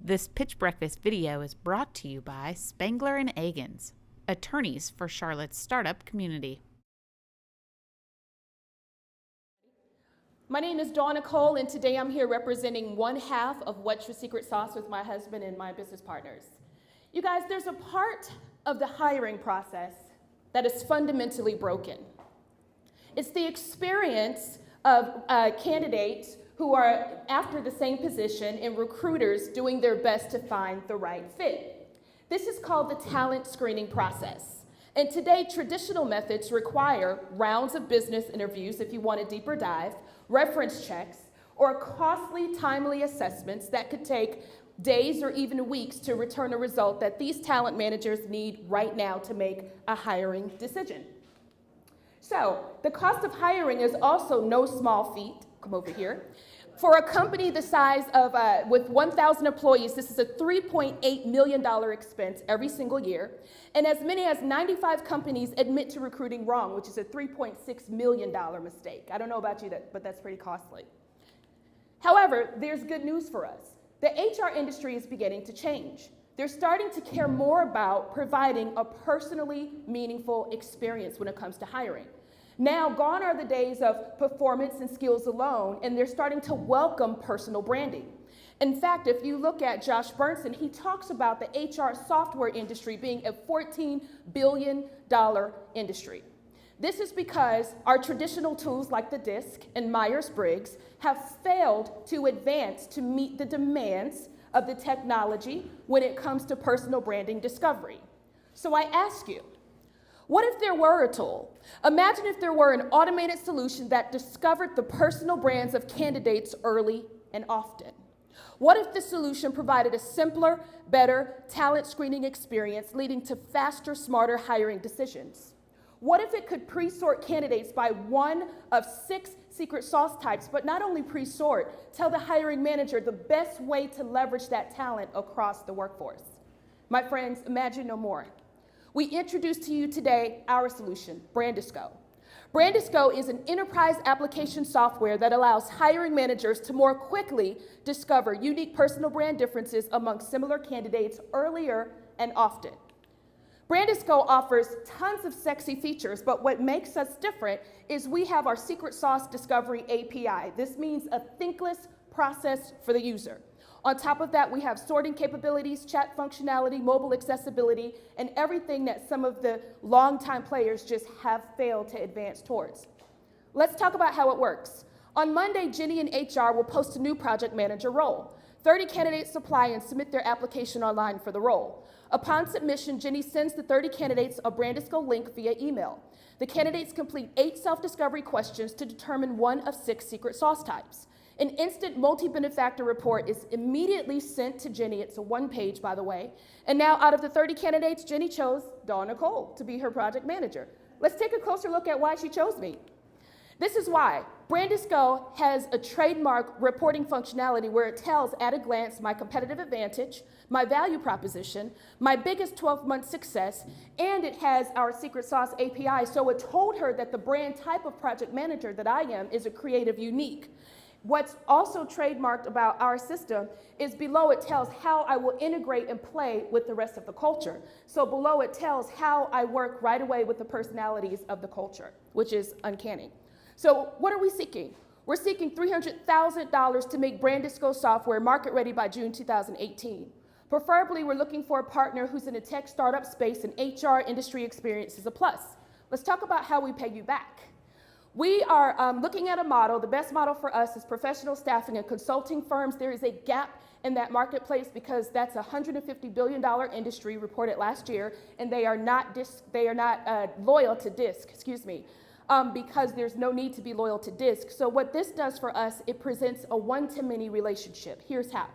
This Pitch Breakfast video is brought to you by Spangler & Agins, attorneys for Charlotte's startup community. My name is Dawn Nicole, and today I'm here representing one half of What's Your Secret Sauce with my husband and my business partners. You guys, there's a part of the hiring process that is fundamentally broken. It's the experience of candidates who are after the same position and recruiters doing their best to find the right fit. This is called the talent screening process. And today, traditional methods require rounds of business interviews if you want a deeper dive, reference checks, or costly, timely assessments that could take days or even weeks to return a result that these talent managers need right now to make a hiring decision. So, the cost of hiring is also no small feat. Come over here. For a company the size of, with 1,000 employees, this is a $3.8 million expense every single year. And as many as 95 companies admit to recruiting wrong, which is a $3.6 million mistake. I don't know about you, but that's pretty costly. However, there's good news for us. The HR industry is beginning to change. They're starting to care more about providing a personally meaningful experience when it comes to hiring. Now, gone are the days of performance and skills alone, and they're starting to welcome personal branding. In fact, if you look at Josh Bernson, he talks about the HR software industry being a $14 billion industry. This is because our traditional tools like the DISC and Myers-Briggs have failed to advance to meet the demands of the technology when it comes to personal branding discovery. So I ask you, what if there were a tool? Imagine if there were an automated solution that discovered the personal brands of candidates early and often. What if the solution provided a simpler, better talent screening experience leading to faster, smarter hiring decisions? What if it could pre-sort candidates by one of 6 secret sauce types, but not only pre-sort, tell the hiring manager the best way to leverage that talent across the workforce? My friends, imagine no more. We introduce to you today our solution, Brandisco. Brandisco is an enterprise application software that allows hiring managers to more quickly discover unique personal brand differences among similar candidates earlier and often. Brandisco offers tons of sexy features, but what makes us different is we have our secret sauce discovery API. This means a thinkless process for the user. On top of that, we have sorting capabilities, chat functionality, mobile accessibility, and everything that some of the longtime players just have failed to advance towards. Let's talk about how it works. On Monday, Jenny and HR will post a new project manager role. 30 candidates apply and submit their application online for the role. Upon submission, Jenny sends the 30 candidates a Brandisco link via email. The candidates complete 8 self-discovery questions to determine one of 6 secret sauce types. An instant multi-benefactor report is immediately sent to Jenny. It's a 1-page, by the way. And now, out of the 30 candidates, Jenny chose Dawn Nicole to be her project manager. Let's take a closer look at why she chose me. This is why. Brandisco has a trademark reporting functionality where it tells at a glance my competitive advantage, my value proposition, my biggest 12-month success, and it has our secret sauce API. So it told her that the brand type of project manager that I am is a creative unique. What's also trademarked about our system is below it tells how I will integrate and play with the rest of the culture. So below it tells how I work right away with the personalities of the culture, which is uncanny. So what are we seeking? We're seeking $300,000 to make Brandisco software market ready by June 2018. Preferably, we're looking for a partner who's in a tech startup space and HR industry experience is a plus. Let's talk about how we pay you back. We are looking at a model. The best model for us is professional staffing and consulting firms. There is a gap in that marketplace because that's a $150 billion industry reported last year, and they are not loyal to DISC, because there's no need to be loyal to DISC. So what this does for us, it presents a one-to-many relationship. Here's how.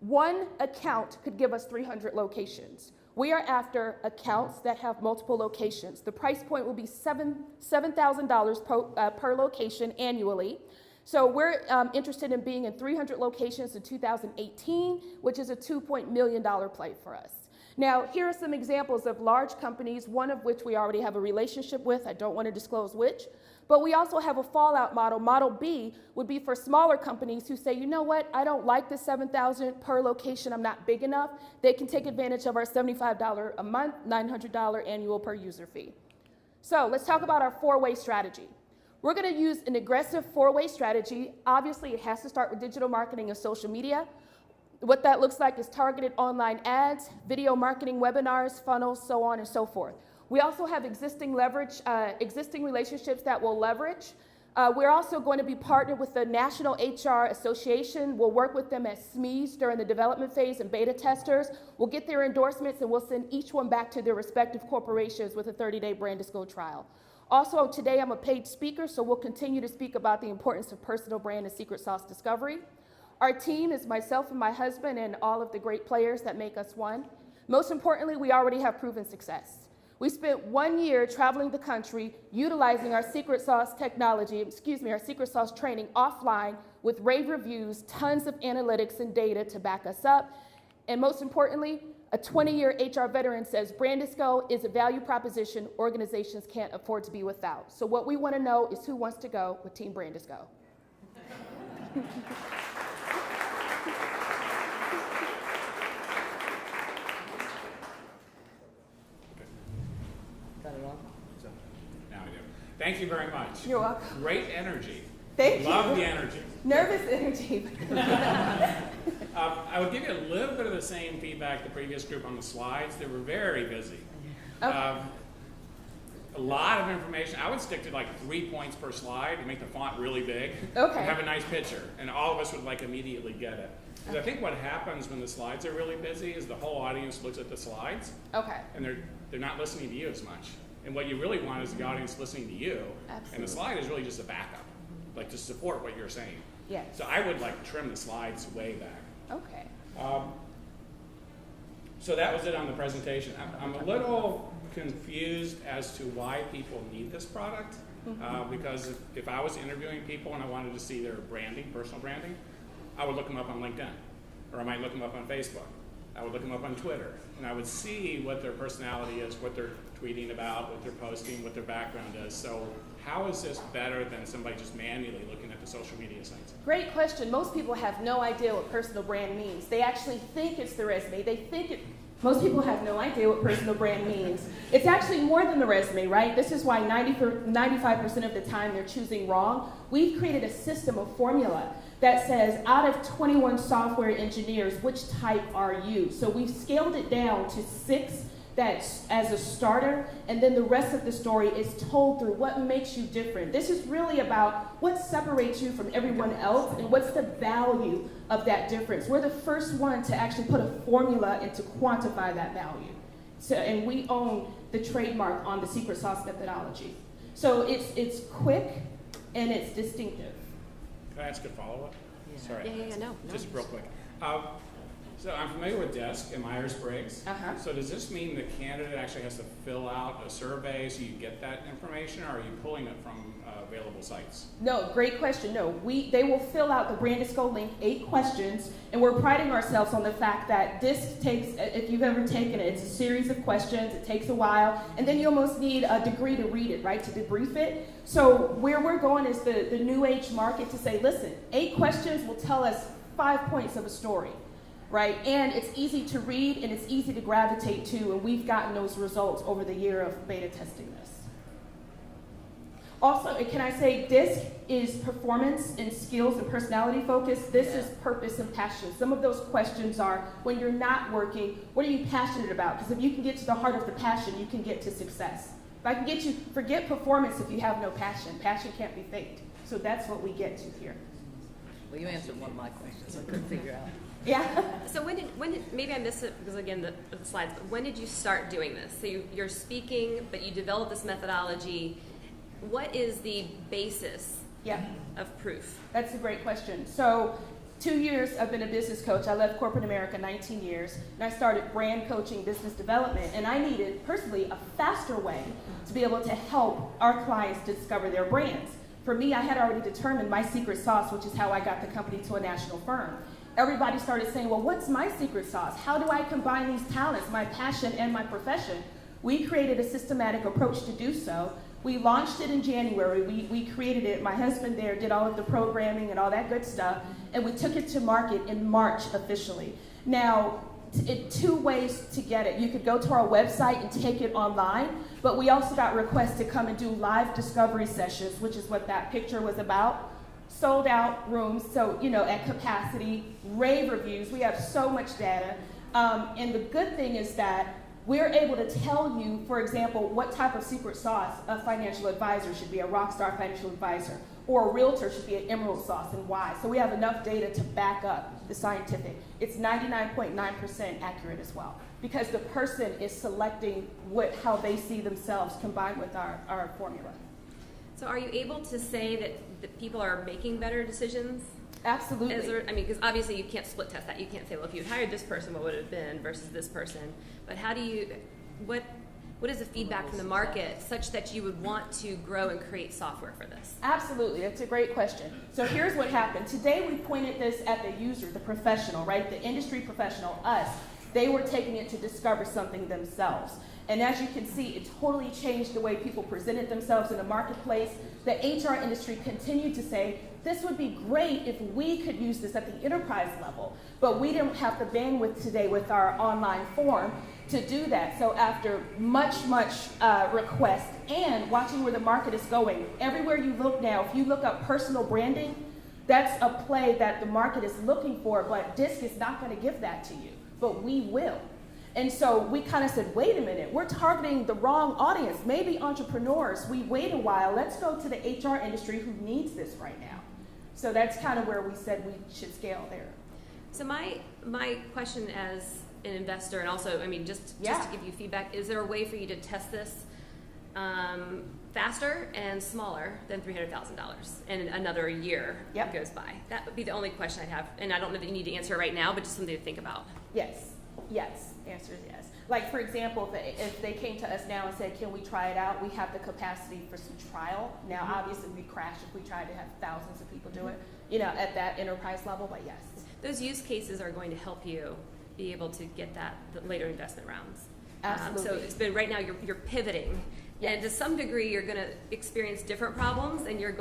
One account could give us 300 locations. We are after accounts that have multiple locations. The price point will be $7,000 per location annually. So we're interested in being in 300 locations in 2018, which is a $2 million play for us. Now, here are some examples of large companies, one of which we already have a relationship with. I don't want to disclose which. But we also have a fallout model. Model B would be for smaller companies who say, you know what, I don't like the $7,000 per location, I'm not big enough. They can take advantage of our $75 a month, $900 annual per user fee. So let's talk about our four-way strategy. We're going to use an aggressive four-way strategy. Obviously, it has to start with digital marketing and social media. What that looks like is targeted online ads, video marketing, webinars, funnels, so on and so forth. We also have existing relationships that we'll leverage. We're also going to be partnered with the National HR Association. We'll work with them as SMEs during the development phase and beta testers. We'll get their endorsements and we'll send each one back to their respective corporations with a 30-day Brand Disco trial. Also, today I'm a paid speaker, so we'll continue to speak about the importance of personal brand and secret sauce discovery. Our team is myself and my husband and all of the great players that make us one. Most importantly, we already have proven success. We spent 1 year traveling the country utilizing our secret sauce technology, our secret sauce training offline with rave reviews, tons of analytics and data to back us up. And most importantly, a 20-year HR veteran says Brand Disco is a value proposition organizations can't afford to be without. So what we want to know is who wants to go with Team Brand Disco. Now I do. Thank you very much. You're welcome. Great energy. Thank you. Love the energy. Nervous energy. I would give you a little bit of the same feedback the previous group on the slides. They were very busy. Okay. A lot of information. I would stick to like 3 points per slide and make the font really big. Okay. And have a nice picture, and all of us would like immediately get it. Because I think what happens when the slides are really busy is the whole audience looks at the slides, Okay. and they're not listening to you as much. And what you really want is the audience listening to you. Absolutely. And the slide is really just a backup, like to support what you're saying. Yes. So I would like trim the slides way back. Okay. So that was it on the presentation. I'm a little confused as to why people need this product. Because if I was interviewing people and I wanted to see their branding, personal branding, I would look them up on LinkedIn, or I might look them up on Facebook. I would look them up on Twitter, and I would see what their personality is, what they're tweeting about, what they're posting, what their background is. So how is this better than somebody just manually looking at the social media sites? Great question. Most people have no idea what personal brand means. They actually think it's the resume. Most people have no idea what personal brand means. It's actually more than the resume, right? This is why 95% of the time they're choosing wrong. We've created a system, a formula, that says out of 21 software engineers, which type are you? So we've scaled it down to 6 that's as a starter, and then the rest of the story is told through what makes you different. This is really about what separates you from everyone else and what's the value of that difference. We're the first one to actually put a formula and to quantify that value. So, and we own the trademark on the secret sauce methodology. So it's quick and it's distinctive. Can I ask a follow-up? Yeah. Sorry. No. Just real quick. So I'm familiar with DISC and Myers-Briggs. So does this mean the candidate actually has to fill out a survey so you get that information, or are you pulling it from available sites? No, great question. No, they will fill out the Brand Disco link, 8 questions, and we're priding ourselves on the fact that DISC takes, if you've ever taken it, it's a series of questions, it takes a while, and then you almost need a degree to read it, right, to debrief it. So where we're going is the new age market to say, listen, 8 questions will tell us 5 points of a story. Right, and it's easy to read and it's easy to gravitate to, and we've gotten those results over the year of beta testing this. Also, can I say DISC is performance and skills and personality focused. This is purpose and passion. Some of those questions are, when you're not working, what are you passionate about? Because if you can get to the heart of the passion, you can get to success. If I can get you, forget performance if you have no passion. Passion can't be faked. So that's what we get to here. Well, you answered one of my questions. I couldn't figure out. Yeah. So when did maybe I missed it because again the slides, but when did you start doing this? So you're speaking, but you developed this methodology. What is the basis of proof? That's a great question. So 2 years I've been a business coach. I left corporate America 19 years, and I started brand coaching, business development, and I needed personally a faster way to be able to help our clients discover their brands. For me, I had already determined my secret sauce, which is how I got the company to a national firm. everybody started saying, well, what's my secret sauce? How do I combine these talents, my passion and my profession? We created a systematic approach to do so. We launched it in January. We created it. My husband there did all of the programming and all that good stuff, and we took it to market in March officially. Now, two ways to get it. You could go to our website and take it online, but we also got requests to come and do live discovery sessions, which is what that picture was about. Sold out rooms, so at capacity, rave reviews. We have so much data. And the good thing is that we're able to tell you, for example, what type of secret sauce a financial advisor should be, a rock star financial advisor, or a realtor should be an emerald sauce, and why. So we have enough data to back up the scientific. It's 99.9% accurate as well, because the person is selecting how they see themselves combined with our formula. So are you able to say that people are making better decisions? Absolutely. Because obviously you can't split test that. You can't say, well, if you had hired this person, what would it have been versus this person? But what is the feedback from the market such that you would want to grow and create software for this? Absolutely, that's a great question. So here's what happened. Today we pointed this at the user, the professional, right? The industry professional, us. They were taking it to discover something themselves. And as you can see, it totally changed the way people presented themselves in the marketplace. The HR industry continued to say, this would be great if we could use this at the enterprise level, but we didn't have the bandwidth today with our online form to do that. So after much request and watching where the market is going, everywhere you look now, if you look up personal branding, that's a play that the market is looking for, but DISC is not going to give that to you, but we will. And so we kind of said, wait a minute, we're targeting the wrong audience, maybe entrepreneurs. We wait a while, let's go to the HR industry who needs this right now. So that's kind of where we said we should scale there. So my question as an investor, and also, just to give you feedback, is there a way for you to test this faster and smaller than $300,000 and another year goes by? That would be the only question I'd have, and I don't know that you need to answer it right now, but just something to think about. Yes. Answer is yes. Like, for example, if they came to us now and said, can we try it out? We have the capacity for some trial. Now, obviously, we crash if we tried to have thousands of people do it, at that enterprise level, but yes. Those use cases are going to help you be able to get the later investment rounds. Absolutely. So it's been right now you're pivoting. And to some degree, you're going to experience different problems, and you're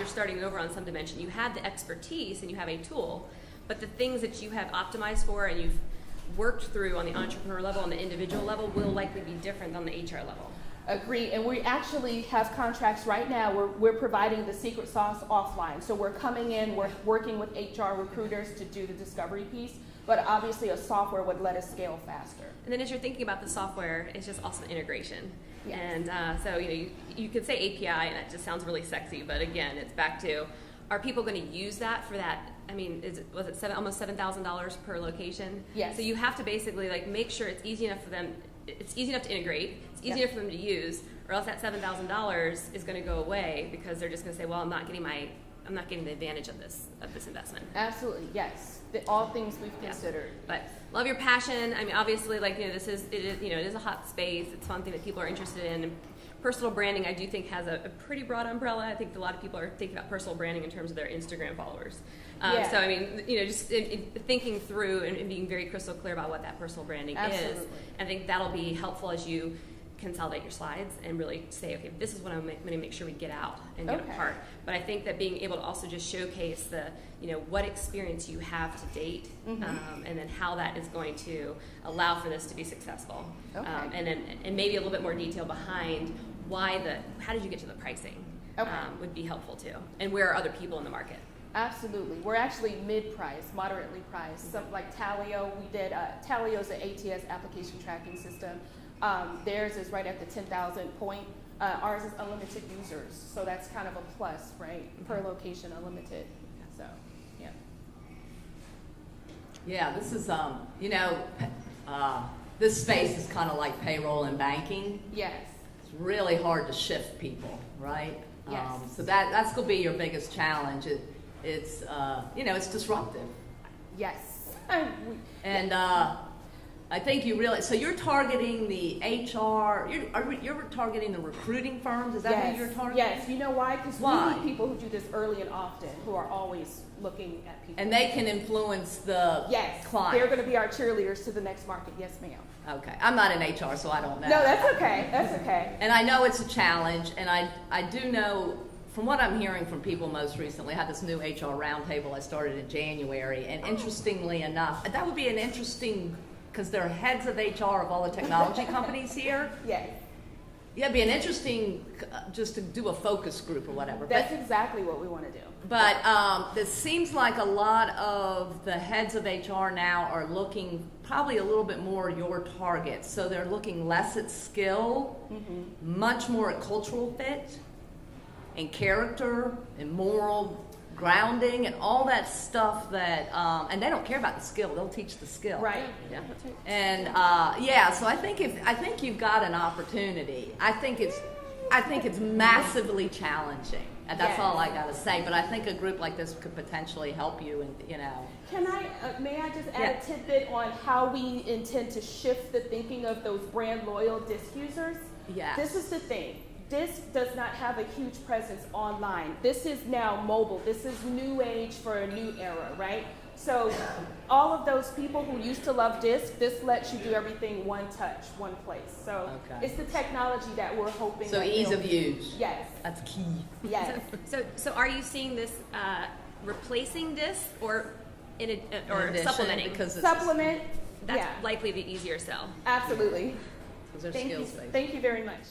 starting over on some dimension. You have the expertise and you have a tool, but the things that you have optimized for and you've worked through on the entrepreneur level, on the individual level, will likely be different than the HR level. Agree, and we actually have contracts right now where we're providing the secret sauce offline. So we're coming in, we're working with HR recruiters to do the discovery piece, but obviously a software would let us scale faster. And then as you're thinking about the software, it's just also integration. Yes. And so you could say API, and that just sounds really sexy, but again, it's back to, are people going to use that for that? Was it almost $7,000 per location? Yes. So you have to basically make sure it's easy enough for them. It's easy enough to integrate. It's easy enough for them to use, or else that $7,000 is going to go away because they're just going to say, well, I'm not getting the advantage of this investment. Absolutely, yes. All things we've considered. But love your passion. Obviously, it is a hot space. It's something that people are interested in. Personal branding, I do think, has a pretty broad umbrella. I think a lot of people are thinking about personal branding in terms of their Instagram followers. So, just thinking through and being very crystal clear about what that personal branding is. I think that'll be helpful as you consolidate your slides and really say, okay, this is what I'm going to make sure we get out and get apart. But I think that being able to also just showcase what experience you have to date, and then how that is going to allow for this to be successful. Okay. And maybe a little bit more detail behind how did you get to the pricing, would be helpful too. And where are other people in the market? Absolutely. We're actually mid-price, moderately priced. Something like Talio, we did, Talio's an ATS application tracking system. Theirs is right at the 10,000 point. Ours is unlimited users, so that's kind of a plus, right? Per location, unlimited. So, yeah. Yeah, this is, this space is kind of like payroll and banking. Yes. It's really hard to shift people, right? Yes. So that's going to be your biggest challenge. It's disruptive. Yes. I think you realize, so you're targeting the HR, you're targeting the recruiting firms, is that who you're targeting? Yes, you know why? Because we Why? need people who do this early and often, who are always looking at people. And they can influence the Yes, client? they're going to be our cheerleaders to the next market. Yes, ma'am. Okay, I'm not in HR, so I don't know. No, that's okay. That's okay. And I know it's a challenge, and I do know, from what I'm hearing from people most recently, I had this new HR roundtable I started in January, and interestingly enough, that would be an interesting, because they're heads of HR of all the technology companies here. Yes, Yeah, it'd be an interesting, just to do a focus group or whatever. that's exactly what we want to do. But it seems like a lot of the heads of HR now are looking probably a little bit more your target. So they're looking less at skill, much more at cultural fit and character and moral grounding and all that stuff that, and they don't care about the skill. They'll teach the skill. Right. Yeah. And so I think you've got an opportunity. I think it's massively challenging. And that's all I gotta say. But I think a group like this could potentially help you. And Can I, may I just add a tidbit on how we intend to shift the thinking of those brand loyal DISC users? Yes. This is the thing. DISC does not have a huge presence online. This is now mobile. This is new age for a new era, right? So all of those people who used to love DISC, this lets you do everything one touch, one place. So Okay. it's the technology that we're hoping. So that ease they'll- of use. Yes. That's key. Yes. So are you seeing this replacing this or or addition, supplementing? because it's Supplement. That's Yeah. likely the easier sell. Absolutely. because they're Thank you. skills based. Thank you very much.